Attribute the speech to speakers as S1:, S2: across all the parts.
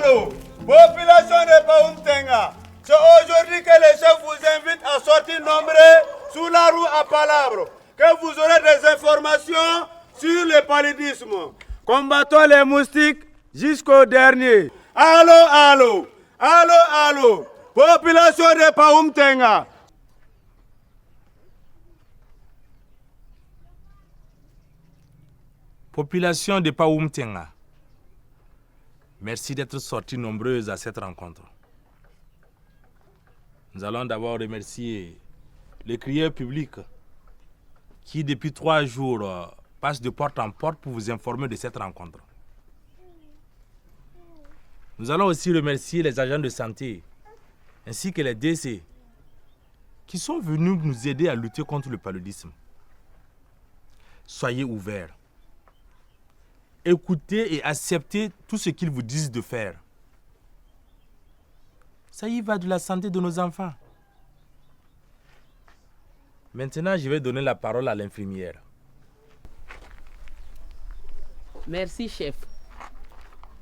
S1: allô, population de Paoumtenga. C'est aujourd'hui que les chefs vous invitent à sortir nombreux sous la roue à Palabre, que vous aurez des informations sur le paludisme. Combattons les moustiques jusqu'au dernier. Allô, allô, allô, allô, population de Paoumtenga.
S2: Population de Paoumtenga, merci d'être sortis nombreuses à cette rencontre. Nous allons d'abord remercier les crieurs publics qui depuis 3 jours passent de porte en porte pour vous informer de cette rencontre. Nous allons aussi remercier les agents de santé ainsi que les DC qui sont venus nous aider à lutter contre le paludisme. Soyez ouverts. Écoutez et acceptez tout ce qu'ils vous disent de faire. Ça y va de la santé de nos enfants. Maintenant, je vais donner la parole à l'infirmière.
S3: Merci, chef.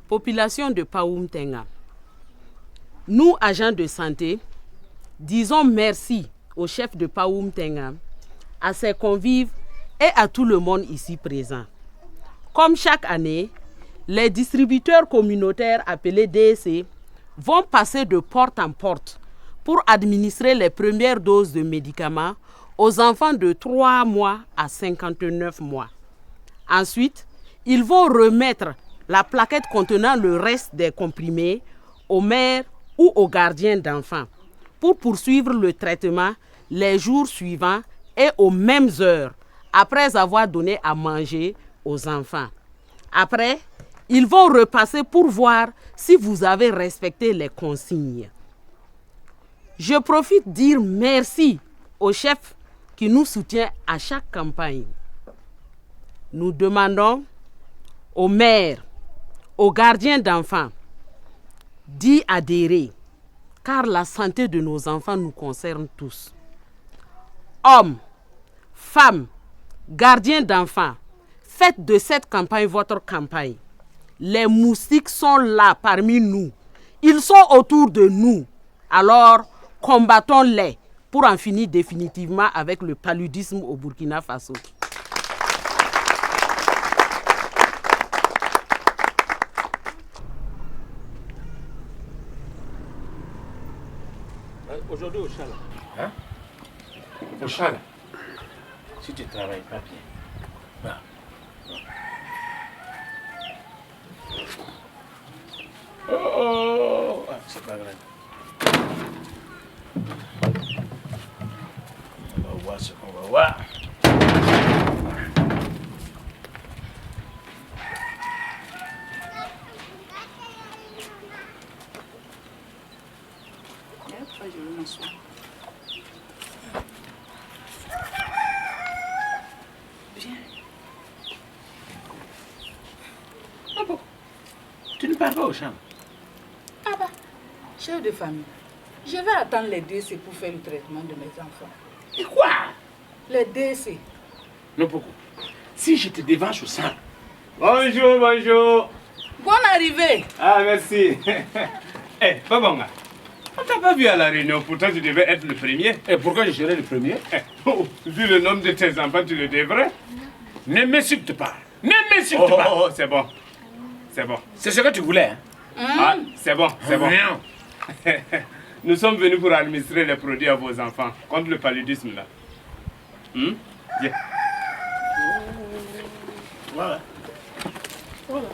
S3: Population de Paoumtenga. Nous, agents de santé, disons merci au chef de Paoumtenga, à ses convives et à tout le monde ici présent. Comme chaque année, les distributeurs communautaires appelés DSC vont passer de porte en porte pour administrer les premières doses de médicaments aux enfants de 3 mois à 59 mois. Ensuite, ils vont remettre la plaquette contenant le reste des comprimés aux mères ou aux gardiens d'enfants pour poursuivre le traitement les jours suivants et aux mêmes heures après avoir donné à manger aux enfants. Après, ils vont repasser pour voir si vous avez respecté les consignes. Je profite de dire merci au chef qui nous soutient à chaque campagne. Nous demandons aux mères, aux gardiens d'enfants d'y adhérer, car la santé de nos enfants nous concerne tous. Hommes, femmes, gardiens d'enfants, faites de cette campagne votre campagne. Les moustiques sont là parmi nous. Ils sont autour de nous. Alors, combattons-les pour en finir définitivement avec le paludisme au Burkina Faso.
S4: Aujourd'hui au Chala. Hein? Au Chala. Si tu ne travailles pas bien. Va. Oh, c'est pas grave. On va voir ce qu'on va voir.
S5: Je vais m'asseoir. Viens.
S4: Papa, tu ne pars pas aux chambres?
S5: Ah bah, chef de famille, je vais attendre les DC pour faire le traitement de mes enfants.
S4: Et quoi?
S5: Les DC.
S4: Non, pourquoi? Si je te dévanche au sang.
S1: Bonjour, bonjour.
S5: Bonne arrivée.
S1: Ah, merci. Eh, Babanga, on t'a pas vu à la réunion, pourtant tu devais être le premier.
S4: Et pourquoi je serais le premier?
S1: Vu le nombre de tes enfants, tu le devrais.
S4: Ne m'insulte pas. Ne m'insulte pas.
S1: Oh, c'est bon. C'est bon.
S4: C'est ce que tu voulais, hein?
S1: Ah, c'est bon, c'est bon.
S4: Rien.
S1: Nous sommes venus pour administrer les produits à vos enfants contre le paludisme là. Viens.
S4: Voilà.
S5: Voilà.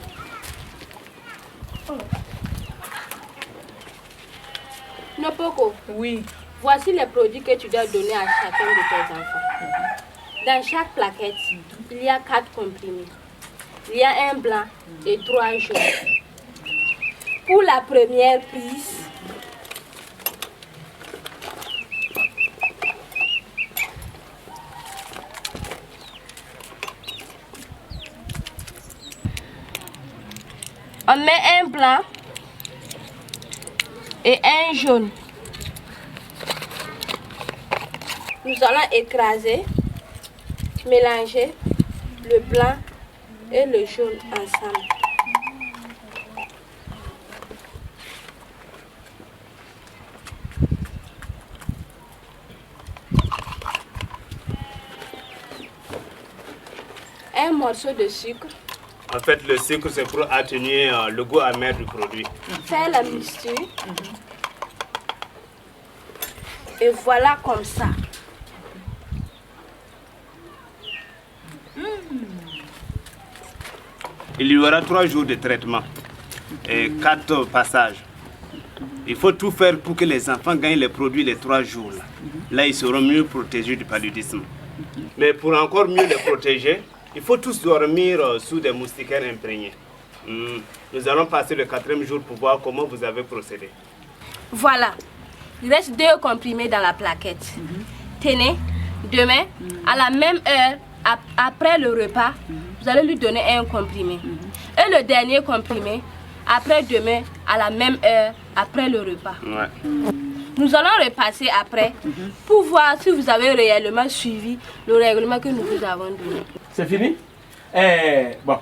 S6: Nopoko,
S5: Oui.
S6: voici les produits que tu dois donner à chacun de tes enfants. Dans chaque plaquette, il y a 4 comprimés. Il y a un blanc et 3 jaunes. Pour la première prise, on met un blanc et un jaune. Nous allons écraser, mélanger le blanc et le jaune ensemble. morceau de sucre.
S1: En fait, le sucre, c'est pour atténuer le goût amer du produit.
S6: Faire la mixture. Et voilà comme ça.
S1: Il y aura 3 jours de traitement et 4 passages. Il faut tout faire pour que les enfants gagnent les produits les 3 jours. Là, ils seront mieux protégés du paludisme. Mais pour encore mieux les protéger, il faut tous dormir sous des moustiquaires imprégnés. Nous allons passer le 4e jour pour voir comment vous avez procédé.
S6: Voilà. Il reste 2 comprimés dans la plaquette. Tenez, demain, à la même heure, après le repas, vous allez lui donner un comprimé. Et le dernier comprimé, après demain, à la même heure, après le repas.
S1: Ouais.
S6: Nous allons repasser après pour voir si vous avez réellement suivi le règlement que nous vous avons donné.
S4: C'est fini? Bon,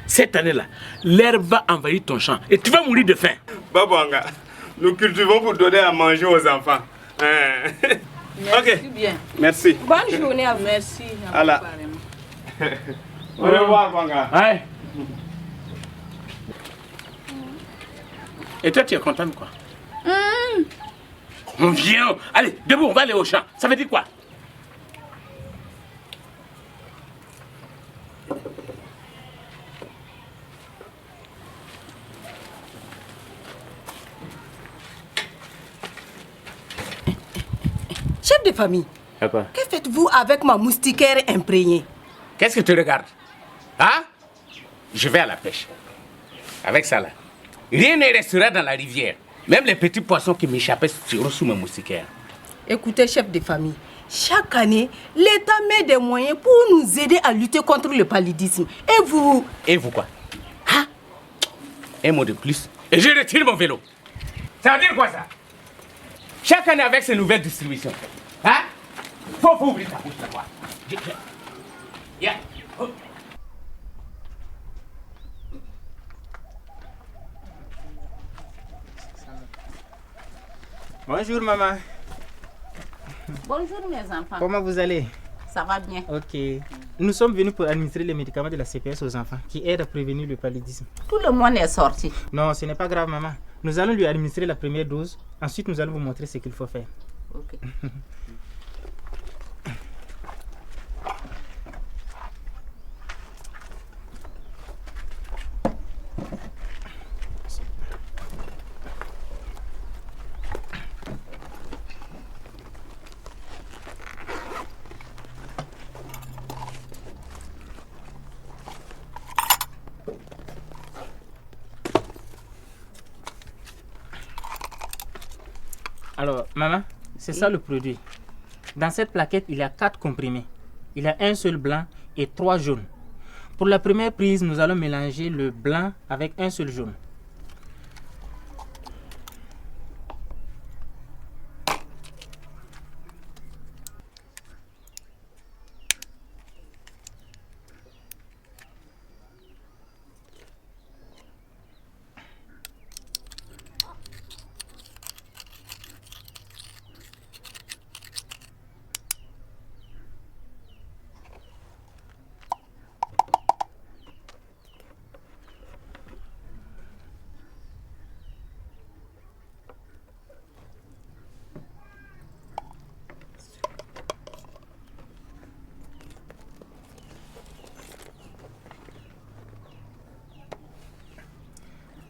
S4: cette année-là, l'herbe va envahir ton champ et tu vas mourir de faim.
S1: Babanga, nous cultivons pour donner à manger aux enfants.
S5: Merci bien.
S1: Merci.
S6: Bonne journée à vous.
S5: Merci.
S1: Allah. Au revoir, Banga.
S4: Ouais. Et toi, tu es contente quoi? On vient. Allez, debout, on va aller au champ. Ça veut dire quoi?
S7: Chef de famille,
S4: D'accord.
S7: que faites-vous avec ma moustiquaire imprégnée?
S4: Qu'est-ce que tu regardes? Hein? Je vais à la pêche. Avec ça là. Rien ne restera dans la rivière. Même les petits poissons qui m'échappaient seront sous ma moustiquaire.
S7: Écoutez, chef de famille, chaque année, l'État met des moyens pour nous aider à lutter contre le paludisme. Et vous?
S4: Et vous quoi? Hein? Un mot de plus. Et je retire mon vélo. Ça veut dire quoi ça? Chaque année avec ces nouvelles distributions. Hein? Faut ouvrir ta bouche là-bas. Yeah. Oh.
S8: Bonjour maman.
S9: Bonjour mes enfants.
S8: Comment vous allez?
S9: Ça va bien.
S8: Ok. Nous sommes venus pour administrer les médicaments de la CPS aux enfants qui aident à prévenir le paludisme.
S9: Tout le monde est sorti.
S8: Non, ce n'est pas grave maman. Nous allons lui administrer la première dose. Ensuite, nous allons vous montrer ce qu'il faut faire.
S9: Ok.
S8: Alors, maman, c'est ça le produit. Dans cette plaquette, il y a 4 comprimés. Il y a un seul blanc et 3 jaunes. Pour la première prise, nous allons mélanger le blanc avec un seul jaune.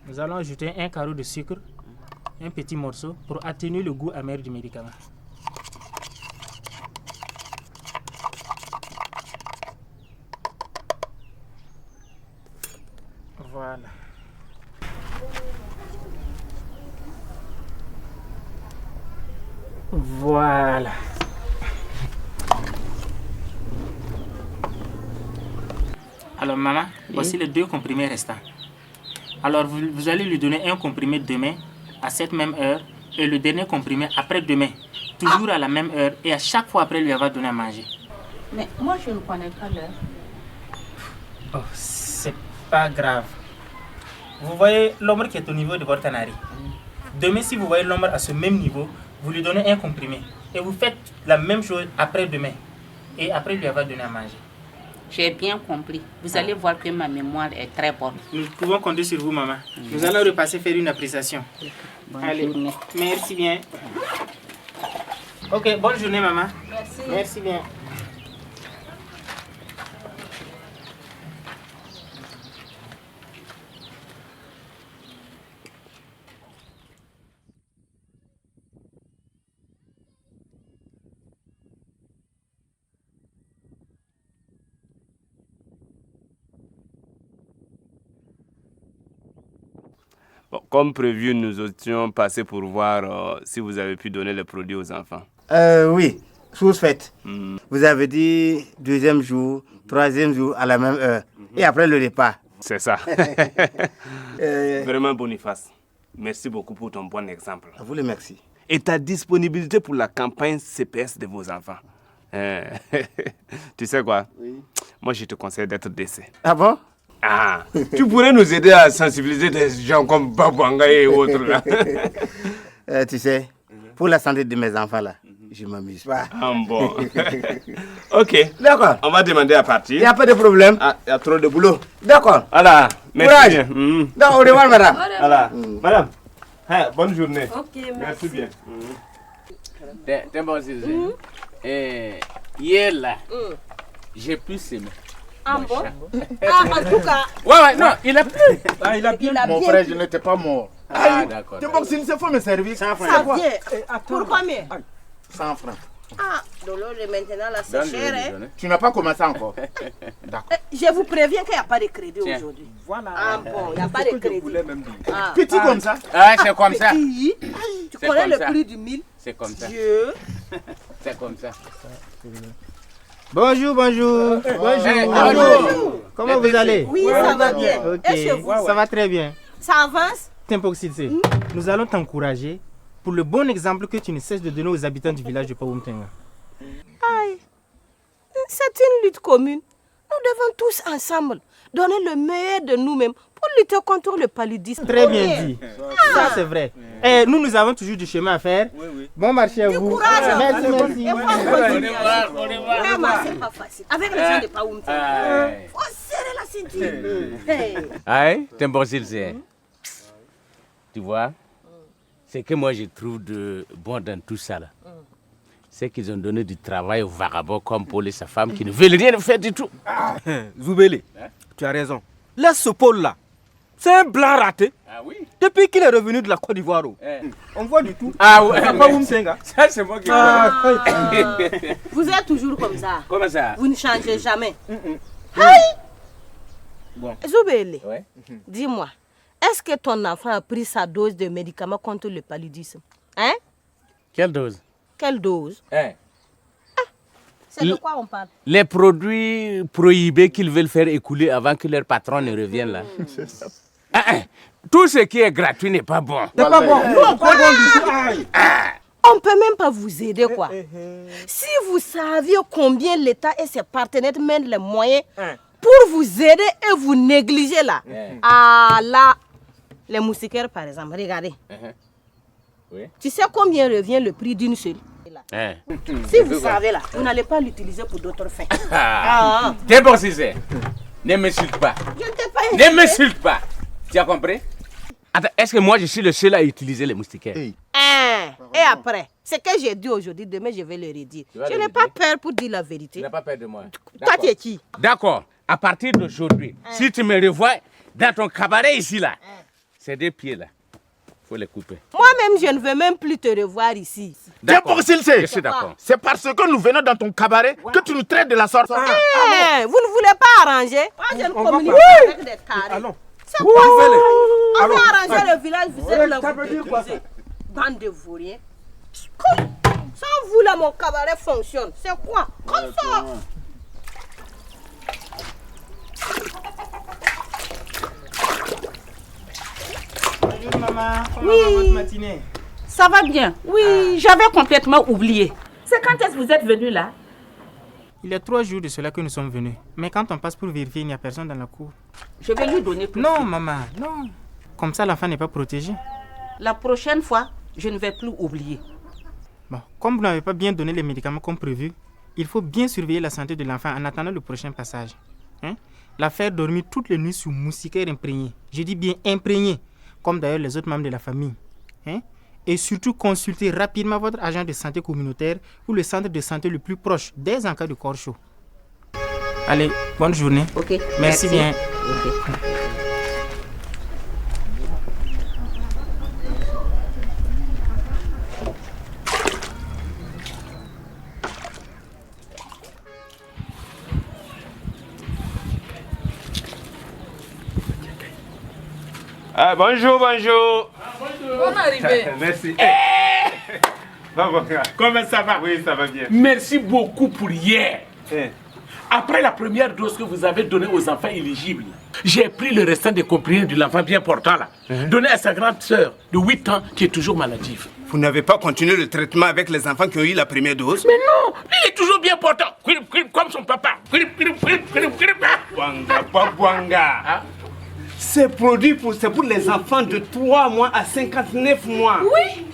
S8: Nous allons ajouter un carreau de sucre, un petit morceau, pour atténuer le goût amer du médicament. Voilà. Voilà. Alors maman, voici les 2 comprimés restants. Alors vous allez lui donner un comprimé demain à cette même heure et le dernier comprimé après-demain, toujours à la même heure et à chaque fois après lui avoir donné à manger.
S9: Mais moi je ne connais pas l'heure.
S8: Oh, c'est pas grave. Vous voyez l'ombre qui est au niveau de votre canari. Demain, si vous voyez l'ombre à ce même niveau, vous lui donnez un comprimé et vous faites la même chose après-demain et après lui avoir donné à manger.
S9: J'ai bien compris. Vous allez voir que ma mémoire est très bonne.
S8: Nous pouvons compter sur vous, maman. Nous allons repasser faire une appréciation.
S9: Bonne
S8: Allez,
S9: journée.
S8: merci bien. Ok, bonne journée, maman.
S9: Merci.
S8: Merci bien.
S4: Bon, comme prévu, nous étions passés pour voir si vous avez pu donner les produits aux enfants.
S10: Oui, chose faite. Vous avez dit 2e jour, 3e jour à la même heure. Et après le repas.
S4: C'est ça. Vraiment, Boniface, merci beaucoup pour ton bon exemple.
S10: À vous le merci.
S4: Et ta disponibilité pour la campagne CPS de vos enfants. Tu sais quoi?
S10: Oui.
S4: Moi, je te conseille d'être décès.
S10: Ah bon?
S4: Ah, tu pourrais nous aider à sensibiliser des gens comme Babouanga et autres là.
S10: Tu sais, pour la santé de mes enfants là, je m'amuse pas.
S4: Ah bon. Ok.
S10: D'accord.
S4: On va demander à partir.
S10: Il n'y a pas de problème.
S4: Ah, il y a trop de boulot.
S10: D'accord.
S4: Voilà. Merci.
S10: Courage. Donc, au revoir, madame.
S4: Voilà. Madame, bonne journée.
S6: Ok,
S4: Merci bien. T'es bon, hier là, j'ai pu s'aimer.
S6: Ah bon?
S7: Ah, en tout cas,
S4: Ouais, non, il a plu.
S2: Ah, il a bien.
S7: il a
S10: Mon
S7: bien
S10: frère, je n'étais pas mort.
S4: Ah, d'accord.
S10: Tu boxes, il faut me servir. 100 francs.
S7: ça vient. Pour combien?
S10: 100 francs.
S7: Ah, de l'eau de maintenant là, c'est cher. Hein?
S10: Tu n'as pas commencé encore. D'accord.
S7: Je vous préviens qu'il n'y a pas de crédit
S4: Tiens.
S7: aujourd'hui.
S2: Voilà.
S7: Ah bon, il n'y a pas de crédit.
S2: Même dire.
S7: Ah.
S10: Petit comme ça.
S4: Ah, c'est comme ça.
S7: Petit, tu
S4: C'est
S7: connais
S4: comme
S7: le
S4: ça.
S7: prix du 1000?
S4: C'est comme ça.
S7: Dieu.
S4: C'est comme ça.
S11: Bonjour, bonjour.
S4: Bonjour.
S11: Comment vous allez?
S7: Oui, ça va bien.
S11: Ok,
S7: Et chez vous?
S11: ça va très bien.
S7: Ça avance?
S11: Tempoxydé, nous allons t'encourager pour le bon exemple que tu ne cesses de donner aux habitants du village de Paoumtenga.
S7: Aïe, c'est une lutte commune. Nous devons tous ensemble donner le meilleur de nous-mêmes pour lutter contre le paludisme.
S11: Très bien dit. Ça, c'est vrai. Et nous avons toujours du chemin à faire. Bon marché à vous.
S7: Courage.
S11: Merci, merci.
S7: Et faut continuer. Vraiment, c'est pas facile. Avec les gens de Paoumtenga, il faut serrer la ceinture. Hey.
S4: Aïe, t'es bon, c'est. Tu vois, c'est que moi je trouve de bon dans tout ça là. C'est qu'ils ont donné du travail aux vagabonds comme Paul et sa femme qui ne veulent rien faire du tout.
S2: Zoubélé, tu as raison. Laisse ce Paul-là. C'est un blanc raté.
S4: Ah oui?
S2: Depuis qu'il est revenu de la Côte d'Ivoire, on voit du tout.
S4: Ah ouais.
S2: Pas Oumtenga.
S4: Ça c'est moi qui
S7: Vous êtes toujours comme ça.
S4: Comment ça?
S7: Vous ne changez jamais. Aïe.
S4: Bon.
S7: Zoubélé,
S4: Ouais.
S7: dis-moi, est-ce que ton enfant a pris sa dose de médicaments contre le paludisme? Hein?
S4: Quelle dose?
S7: Quelle dose? C'est de quoi on parle?
S4: Les produits prohibés qu'ils veulent faire écouler avant que leur patron ne revienne là. Tout ce qui est gratuit n'est pas bon.
S2: C'est pas bon. Nous, on pas bon du tout. Aïe.
S7: On peut même pas vous aider, quoi. Si vous saviez combien l'État et ses partenaires mènent les moyens pour vous aider et vous négligez là. Ah là, les moustiquaires par exemple, regardez.
S4: Oui.
S7: Tu sais combien revient le prix d'une seule? Si vous savez là, vous n'allez pas l'utiliser pour d'autres fins.
S4: T'es bon, c'est. Ne m'insulte pas.
S7: Je ne t'ai pas insulté.
S4: Ne m'insulte pas. Tu as compris? Attends, est-ce que moi je suis le seul à utiliser les moustiquaires?
S7: Et après, ce que j'ai dit aujourd'hui, demain je vais le redire.
S4: vas
S7: Je
S4: le
S7: n'ai
S4: redire?
S7: pas peur pour dire la vérité.
S4: Tu n'as pas peur de moi.
S7: Toi tu es qui?
S4: D'accord. À partir d'aujourd'hui, si tu me revois dans ton cabaret ici là, ces deux pieds là, faut les couper.
S7: Moi-même, je ne veux même plus te revoir ici.
S4: D'accord. Je suis d'accord.
S10: C'est parce que nous venons dans ton cabaret que tu nous traites de la sorte.
S7: Vous ne voulez pas arranger? Moi, je ne communique pas avec des carrés. C'est quoi ça? On va arranger le village, vous êtes là, vous détruisez. Bande de vauriens. Sans vous là, mon cabaret fonctionne. C'est quoi? Comme ça.
S11: Bonjour maman, comment va votre matinée?
S9: Ça va bien. Oui, j'avais complètement oublié. C'est quand est-ce que vous êtes venu là?
S11: Il y a 3 jours de cela que nous sommes venus. Mais quand on passe pour vérifier, il n'y a personne dans la cour.
S9: Je vais lui donner tout.
S11: Non maman, non. Comme ça l'enfant n'est pas protégé.
S9: La prochaine fois, je ne vais plus oublier.
S11: Bon, comme vous n'avez pas bien donné les médicaments comme prévu, il faut bien surveiller la santé de l'enfant en attendant le prochain passage. Hein? La faire dormir toutes les nuits sous moustiquaire imprégné. Je dis bien imprégné, comme d'ailleurs les autres membres de la famille. Hein? Et surtout consulter rapidement votre agent de santé communautaire ou le centre de santé le plus proche dès en cas de corps chaud. Allez, bonne journée.
S7: Ok.
S11: Merci bien.
S7: Okay.
S4: Ah, bonjour, bonjour.
S5: Bonne arrivée.
S4: Merci.
S1: Comment ça va?
S4: Oui, ça va bien.
S12: Merci beaucoup pour hier. Après la première dose que vous avez donnée aux enfants éligibles, j'ai pris le restant des comprimés de l'enfant bien portant là, donné à sa grande sœur de 8 ans qui est toujours maladive.
S4: Vous n'avez pas continué le traitement avec les enfants qui ont eu la première dose?
S12: Mais non, il est toujours bien portant, comme son papa.
S4: Bwanga, pas Bwanga. C'est pour les enfants de 3 mois à 59 mois.
S5: Oui.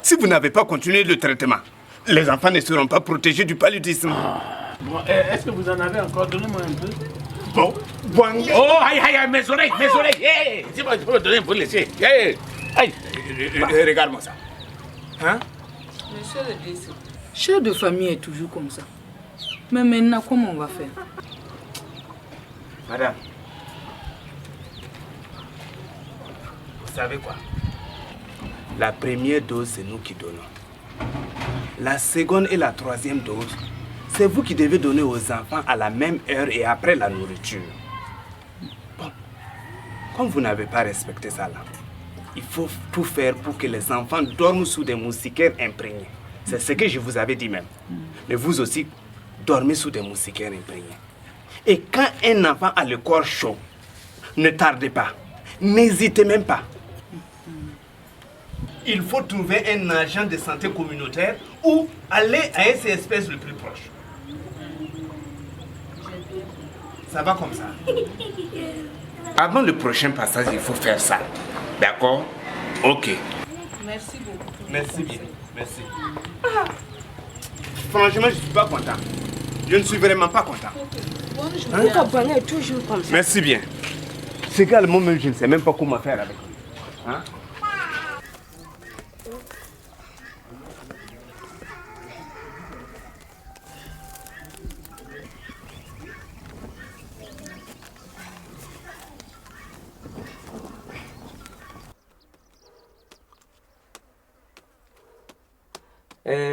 S4: Si vous n'avez pas continué le traitement, les enfants ne seront pas protégés du paludisme.
S12: Bon, est-ce que vous en avez encore? Donnez-moi un peu.
S4: Bon, Bwanga.
S12: Oh, aïe, aïe, mes oreilles. Hey, si vous me donnez, vous laissez. Hey. Aïe.
S4: Regarde-moi ça. Hein?
S5: Monsieur le DC, chef de famille est toujours comme ça. Mais maintenant, comment on va faire?
S4: Madame, vous savez quoi? La première dose, c'est nous qui donnons. La seconde et la troisième dose, c'est vous qui devez donner aux enfants à la même heure et après la nourriture. Bon, comme vous n'avez pas respecté ça là, il faut tout faire pour que les enfants dorment sous des moustiquaires imprégnés. C'est ce que je vous avais dit même. Mais vous aussi, dormez sous des moustiquaires imprégnés. Et quand un enfant a le corps chaud, ne tardez pas. N'hésitez même pas. Il faut trouver un agent de santé communautaire ou aller à un CSPS le plus proche. Ça va comme ça. Avant le prochain passage, il faut faire ça. D'accord? Ok.
S5: Merci beaucoup.
S4: Merci bien. Merci. Franchement, je ne suis pas content. Je ne suis vraiment pas content.
S7: Pourquoi Bwanga est toujours comme ça?
S4: Merci bien. C'est également même, je ne sais même pas comment faire avec lui. Hein?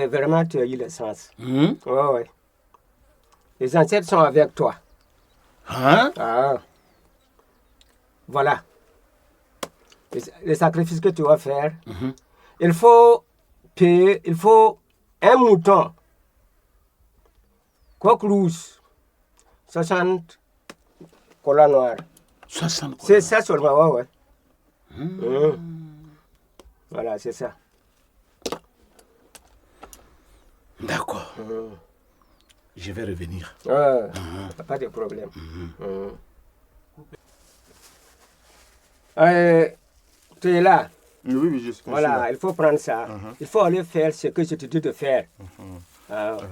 S13: Vraiment, tu as eu le sens. Ouais. Les ancêtres sont avec toi.
S12: Hein?
S13: Ah. Voilà. Les sacrifices que tu vas faire. Il faut payer, il faut un mouton. Coq rouge. 60 collants noirs.
S12: 60 collants.
S13: C'est ça seulement, ouais. Voilà, c'est ça.
S12: D'accord. Je vais revenir.
S13: Pas de problème. Tu es là?
S1: Oui, je suis
S13: voilà,
S1: là.
S13: il faut prendre ça. Il faut aller faire ce que je te dis de faire.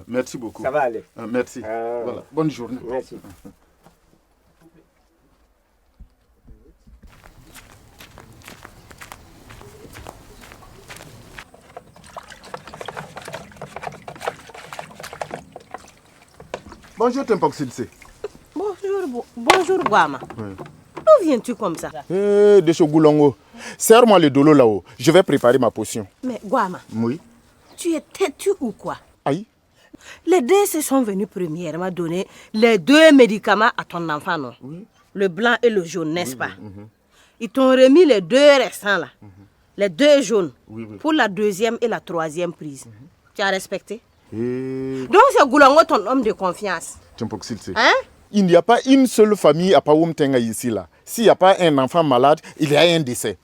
S1: Merci beaucoup.
S13: Ça va aller.
S1: Merci. Voilà. Bonne journée.
S13: Merci.
S1: Bonjour, Tempoxilce.
S7: Bonjour, Guama.
S1: Oui.
S7: D'où viens-tu comme ça?
S1: De Chogoulongo. Serre-moi le dolo là-haut. Je vais préparer ma potion.
S7: Mais Guama,
S1: oui.
S7: Tu es têtu ou quoi?
S1: Aïe.
S7: Les DC sont venus premièrement donner les 2 médicaments à ton enfant, non?
S1: Oui.
S7: Le blanc et le jaune, n'est-ce pas? Ils t'ont remis les 2 restants là. Les 2 jaunes. Pour la 2e et la 3e prise. Tu as respecté? Donc c'est Goulongo ton homme de confiance.
S1: Hein? Il n'y a pas une seule famille à Paoum Tenga ici là. S'il n'y a pas un enfant malade, il y a un décès.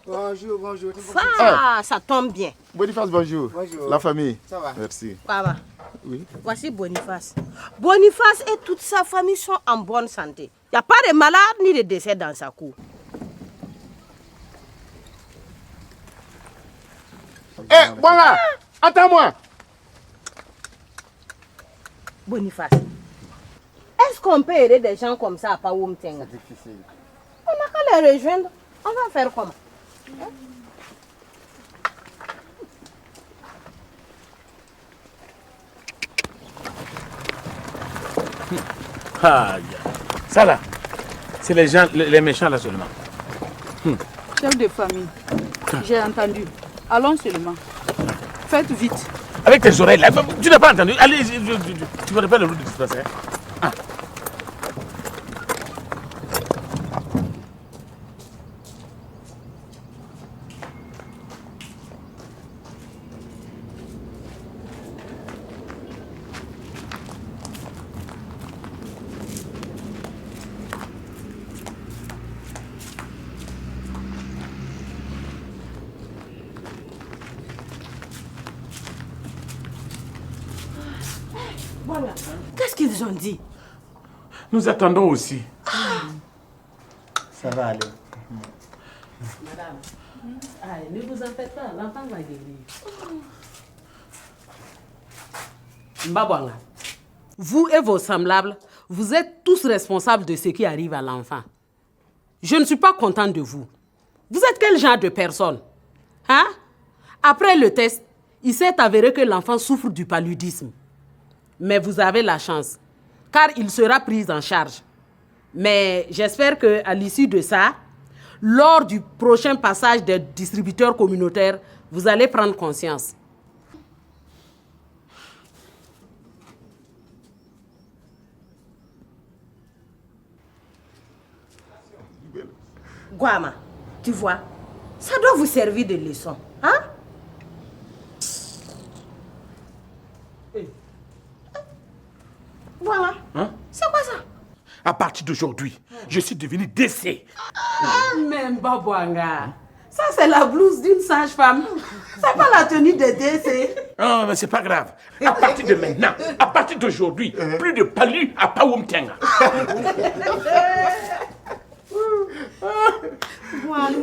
S13: Bonjour.
S7: Ça tombe bien.
S1: Boniface, bonjour.
S13: Bonjour.
S1: La famille.
S13: Ça va?
S1: Merci.
S7: Papa.
S1: Oui.
S7: Voici Boniface. Boniface et toute sa famille sont en bonne santé. Il n'y a pas de malade ni de décès dans sa cour.
S1: Voilà. Attends-moi.
S7: Boniface, est-ce qu'on peut aider des gens comme ça à Paoum Tenga? C'est difficile. On n'a qu'à les rejoindre. On va faire comment?
S12: Ah, ça là, c'est les gens, les méchants là seulement.
S5: Chef de famille, j'ai entendu. Allons seulement. Faites vite.
S12: Avec tes oreilles là, tu n'as pas entendu. Allez, tu ne connais pas le route de dispensaire. Ah.
S7: Voilà. Qu'est-ce qu'ils ont dit?
S12: Nous attendons aussi.
S10: Ça va aller.
S3: Madame, ne vous en faites pas, l'enfant va guérir. Mbabwanga, vous et vos semblables, vous êtes tous responsables de ce qui arrive à l'enfant. Je ne suis pas contente de vous. Vous êtes quel genre de personne? Hein? Après le test, il s'est avéré que l'enfant souffre du paludisme. Mais vous avez la chance, car il sera pris en charge. Mais j'espère qu'à l'issue de ça, lors du prochain passage des distributeurs communautaires, vous allez prendre conscience.
S7: Guama, tu vois, ça doit vous servir de leçon. Hein? Voilà.
S12: Hein?
S7: C'est quoi ça?
S12: À partir d'aujourd'hui, je suis devenu décès.
S3: Mais Mbabwanga, ça c'est la blouse d'une sage-femme. C'est pas la tenue de décès.
S12: Non, mais c'est pas grave. À partir de maintenant, à partir d'aujourd'hui, plus de palu à Paoum Tenga.
S7: Voilà.